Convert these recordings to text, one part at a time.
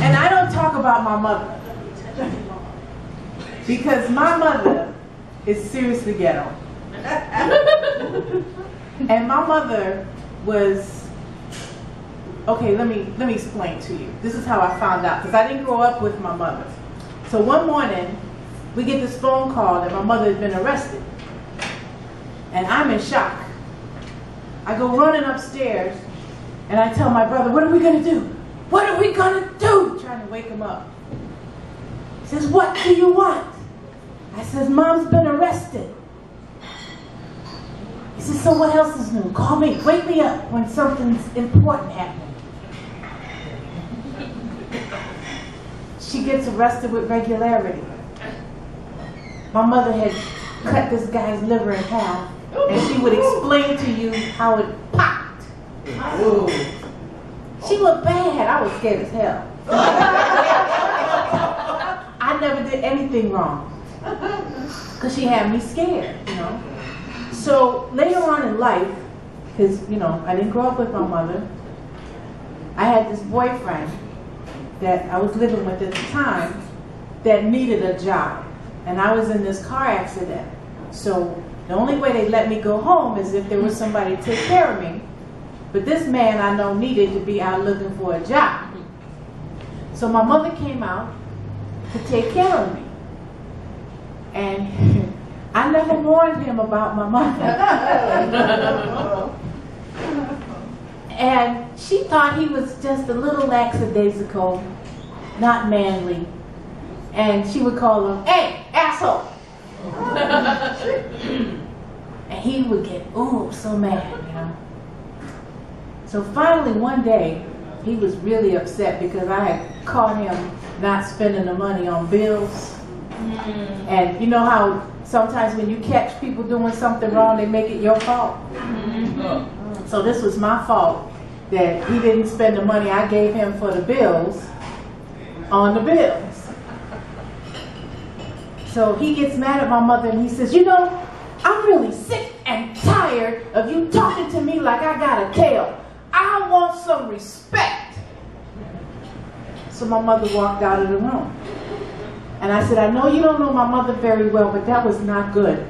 And I don't talk about my mother, because my mother is seriously ghetto. And my mother was, okay, let me explain to you. This is how I found out, because I didn't grow up with my mother. So one morning, we get this phone call that my mother had been arrested. And I'm in shock. I go running upstairs, and I tell my brother, what are we going to do? What are we going to do? Trying to wake him up. He says, what do you want? I says, Mom's been arrested. He says, so what else is new? Call me. Wake me up when something's important happens. She gets arrested with regularity. My mother had cut this guy's liver in half, and she would explain to you how it popped. Ooh. She looked bad. I was scared as hell. I never did anything wrong, because she had me scared, you know. So later on in life, because, you know, I didn't grow up with my mother, I had this boyfriend that I was living with at the time that needed a job. And I was in this car accident. So the only way they let me go home is if there was somebody to take care of me. But this man I know needed to be out looking for a job. So my mother came out to take care of me. And I never warned him about my mother. And she thought he was just a little lackadaisical, not manly. And she would call him, hey, asshole. And he would get, ooh, so mad, you know. So finally one day, he was really upset because I had caught him not spending the money on bills. And you know how sometimes when you catch people doing something wrong, they make it your fault? So this was my fault, that he didn't spend the money I gave him for the bills on the bills. So he gets mad at my mother and he says, you know, I'm really sick and tired of you talking to me like I got a tail. I want some respect. So my mother walked out of the room. And I said, I know you don't know my mother very well, but that was not good.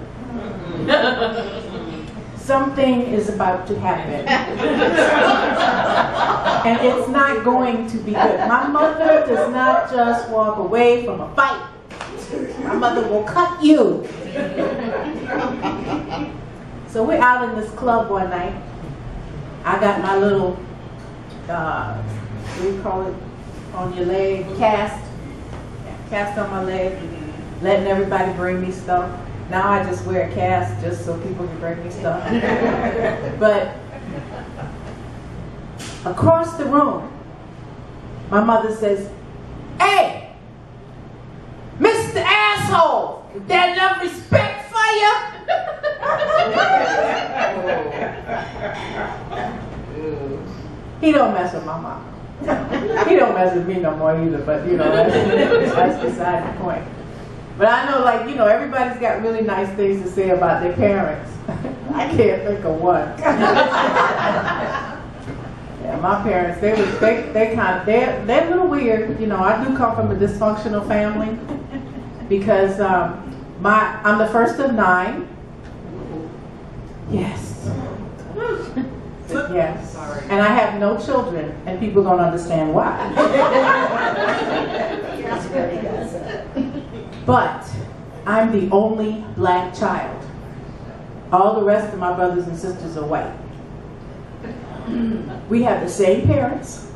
Something is about to happen. And it's not going to be good. My mother does not just walk away from a fight. My mother will cut you. So we're out in this club one night. I got my little, what do you call it, on your leg, cast on my leg, letting everybody bring me stuff. Now I just wear a cast just so people can bring me stuff. But across the room, my mother says, hey, Mr. Asshole, is there enough respect for you? He don't mess with my mom. He don't mess with me no more either, but you know, that's beside the point. But I know, like, you know, everybody's got really nice things to say about their parents. I can't think of one. Yeah, my parents, they're a little weird. You know, I do come from a dysfunctional family because I'm the first of 9. Yes. Yes. And I have no children, and people don't understand why. But I'm the only black child. All the rest of my brothers and sisters are white. We have the same parents.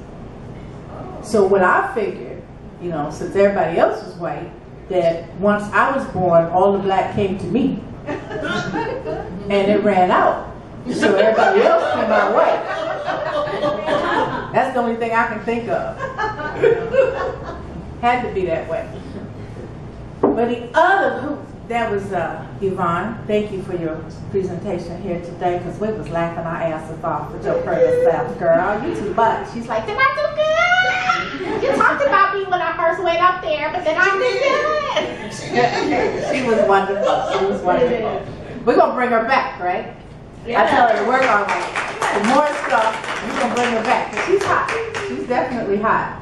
So what I figured, you know, since everybody else was white, that once I was born, all the black came to me. And it ran out. So everybody else came out white. That's the only thing I can think of. Had to be that way. But the other, that was Yvonne. Thank you for your presentation here today, because we was laughing our asses off with your pretty self, girl. You too much. She's like, did I do good? You talked about me when I first went up there, but then I did good. She was wonderful. She was wonderful. We're going to bring her back, right? Yeah. I tell her to work on it. The more stuff, we're going to bring her back. She's hot. She's definitely hot.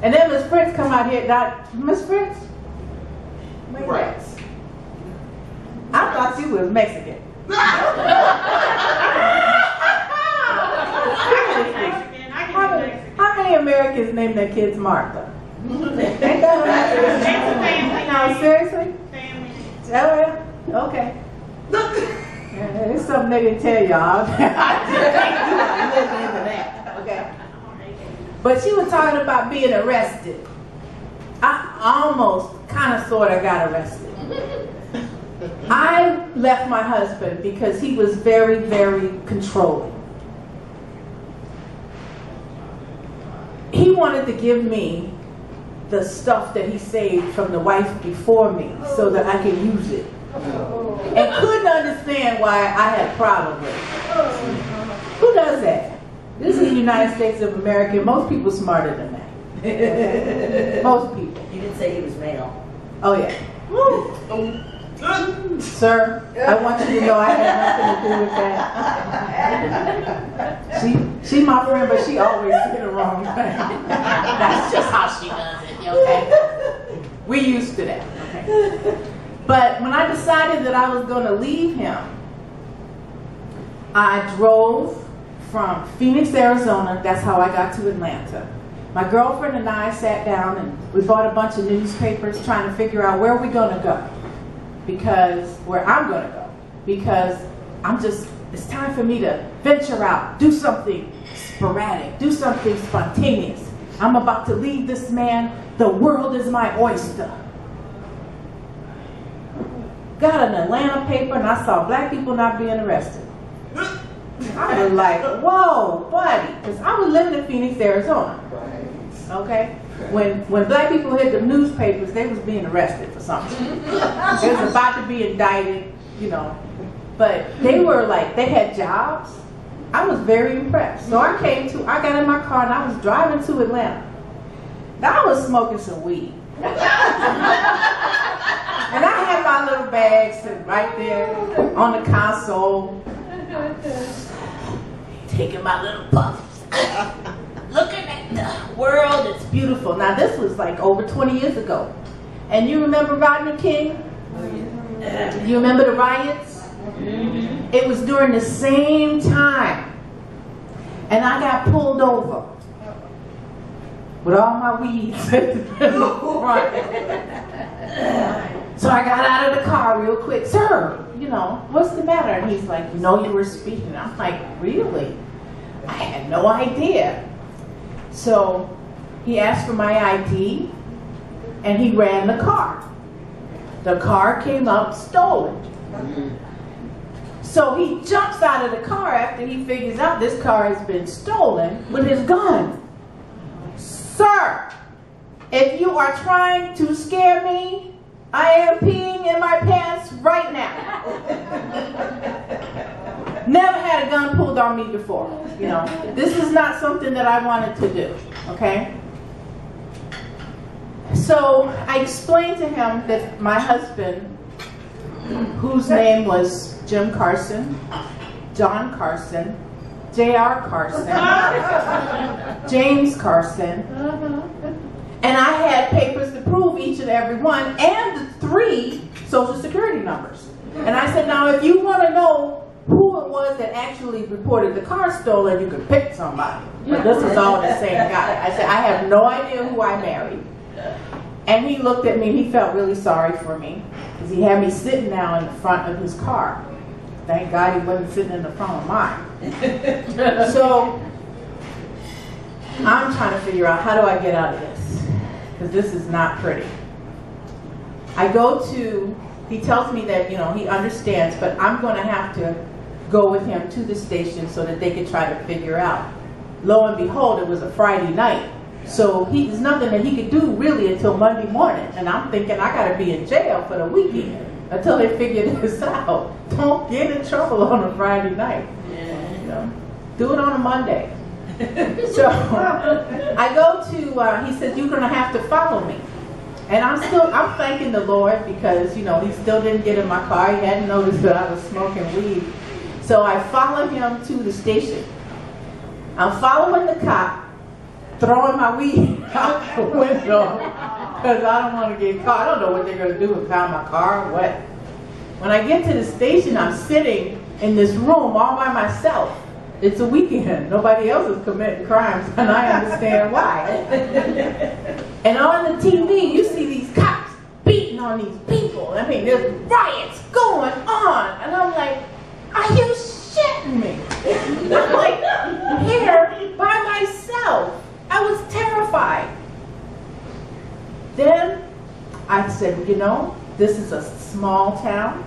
And then Miss Prince come out here. Miss Prince? Right. I thought you was Mexican. How many Americans name their kids Martha? Ain't that what no, seriously? Family. Oh, okay. There's something they can tell y'all. Okay. But she was talking about being arrested. I almost, kind of, sort of got arrested. I left my husband because he was very, very controlling. He wanted to give me the stuff that he saved from the wife before me so that I could use it. And couldn't understand why I had a problem with it. Who does that? This is the United States of America. Most people smarter than that. Most people. You didn't say he was male. Oh yeah. Sir, I want you to know I had nothing to do with that. She's my friend, but she always did the wrong thing. That's just how she does it, okay? We used to that, okay? But when I decided that I was going to leave him, I drove from Phoenix, Arizona. That's how I got to Atlanta. My girlfriend and I sat down and we bought a bunch of newspapers trying to figure out where we're going to go. Where I'm going to go. Because it's time for me to venture out, do something sporadic, do something spontaneous. I'm about to leave this man. The world is my oyster. Got an Atlanta paper and I saw black people not being arrested. I was like, whoa, buddy. Because I was living in Phoenix, Arizona. Okay? When black people hit the newspapers, they was being arrested for something. They was about to be indicted, you know. But they were like, they had jobs. I was very impressed. So I got in my car and I was driving to Atlanta. Now I was smoking some weed. And I had my little bag sitting right there on the console. Taking my little puffs. Looking at the world, it's beautiful. Now this was like over 20 years ago. And you remember Rodney King? You remember the riots? Mm-hmm. It was during the same time. And I got pulled over with all my weeds at the front. So I got out of the car real quick. Sir, you know, what's the matter? And he's like, you know, you were speaking. I'm like, really? I had no idea. So he asked for my ID and he ran the car. The car came up stolen. So he jumps out of the car after he figures out this car has been stolen with his gun. Sir, if you are trying to scare me, I am peeing in my pants right now. Never had a gun pulled on me before. You know, this is not something that I wanted to do. Okay. So I explained to him that my husband, whose name was Jim Carson, John Carson, J.R. Carson, James Carson, and I had papers to prove each and every one and the 3 social security numbers. And I said, now if you want to know who it was that actually reported the car stolen, you could pick somebody. But this is all the same guy. I said, I have no idea who I married. And he looked at me, he felt really sorry for me, because he had me sitting now in the front of his car. Thank God he wasn't sitting in the front of mine. So I'm trying to figure out, how do I get out of this? Because this is not pretty. He tells me that, you know, he understands, but I'm going to have to go with him to the station so that they could try to figure out. Lo and behold, it was a Friday night. So there's nothing that he could do really until Monday morning. And I'm thinking I got to be in jail for the weekend until they figure this out. Don't get in trouble on a Friday night. You know, do it on a Monday. So I go to, he said, you're going to have to follow me. And I'm thanking the Lord because, you know, he still didn't get in my car. He hadn't noticed that I was smoking weed. So I followed him to the station. I'm following the cop, throwing my weed out the window because I don't want to get caught. I don't know what they're going to do, impound my car or what. When I get to the station, I'm sitting in this room all by myself. It's a weekend. Nobody else is committing crimes, and I understand why. And on the TV, you see these cops beating on these people. I mean, there's riots going on. And I'm like, are you shitting me? I'm like, here by myself. I was terrified. Then I said, you know, this is a small town.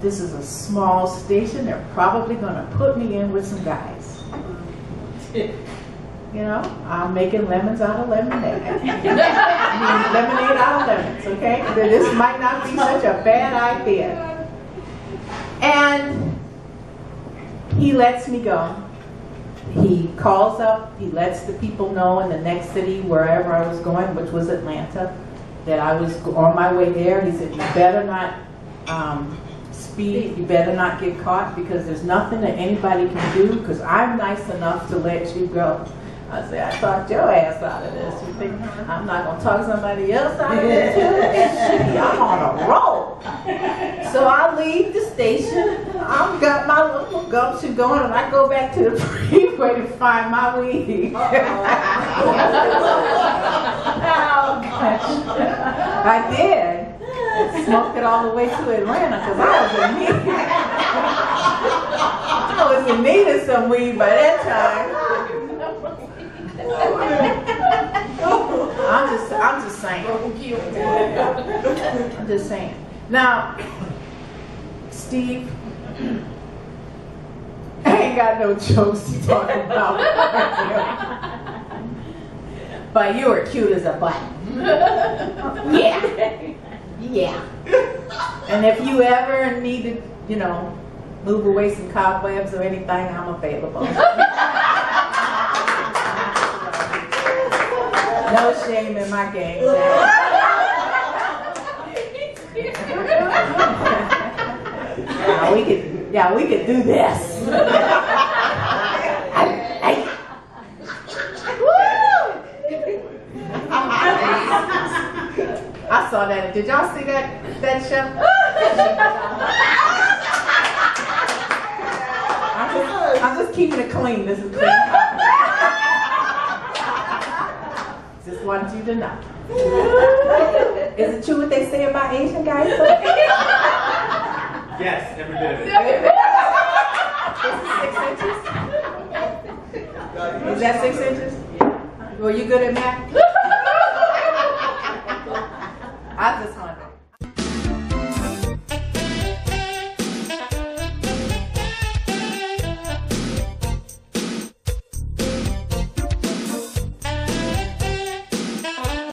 This is a small station. They're probably going to put me in with some guys. You know, I'm making lemons out of lemonade. I mean, lemonade out of lemons, okay? This might not be such a bad idea. And he lets me go. He calls up, he lets the people know in the next city, wherever I was going, which was Atlanta, that I was on my way there. He said, you better not speed, you better not get caught, because there's nothing that anybody can do, because I'm nice enough to let you go. I said, I talked your ass out of this. You think I'm not going to talk somebody else out of this too? I'm on a roll. So I leave the station. I've got my little gumption going, and I go back to the freeway to find my weed. I did. Smoked it all the way to Atlanta because I was in need of some weed by that time. I'm just saying. I'm just saying. Now, Steve, I ain't got no jokes to talk about. But you were cute as a button. Yeah. Yeah. And if you ever need to, you know, move away some cobwebs or anything, I'm available. No shame in my game. We could do this. I saw that. Did y'all see that show? I'm just keeping it clean. This is clean. Just wanted you to know. Is it true what they say about Asian guys? Yes, every bit of it. Is it 6 inches? Is that 6 inches? Were you good at math?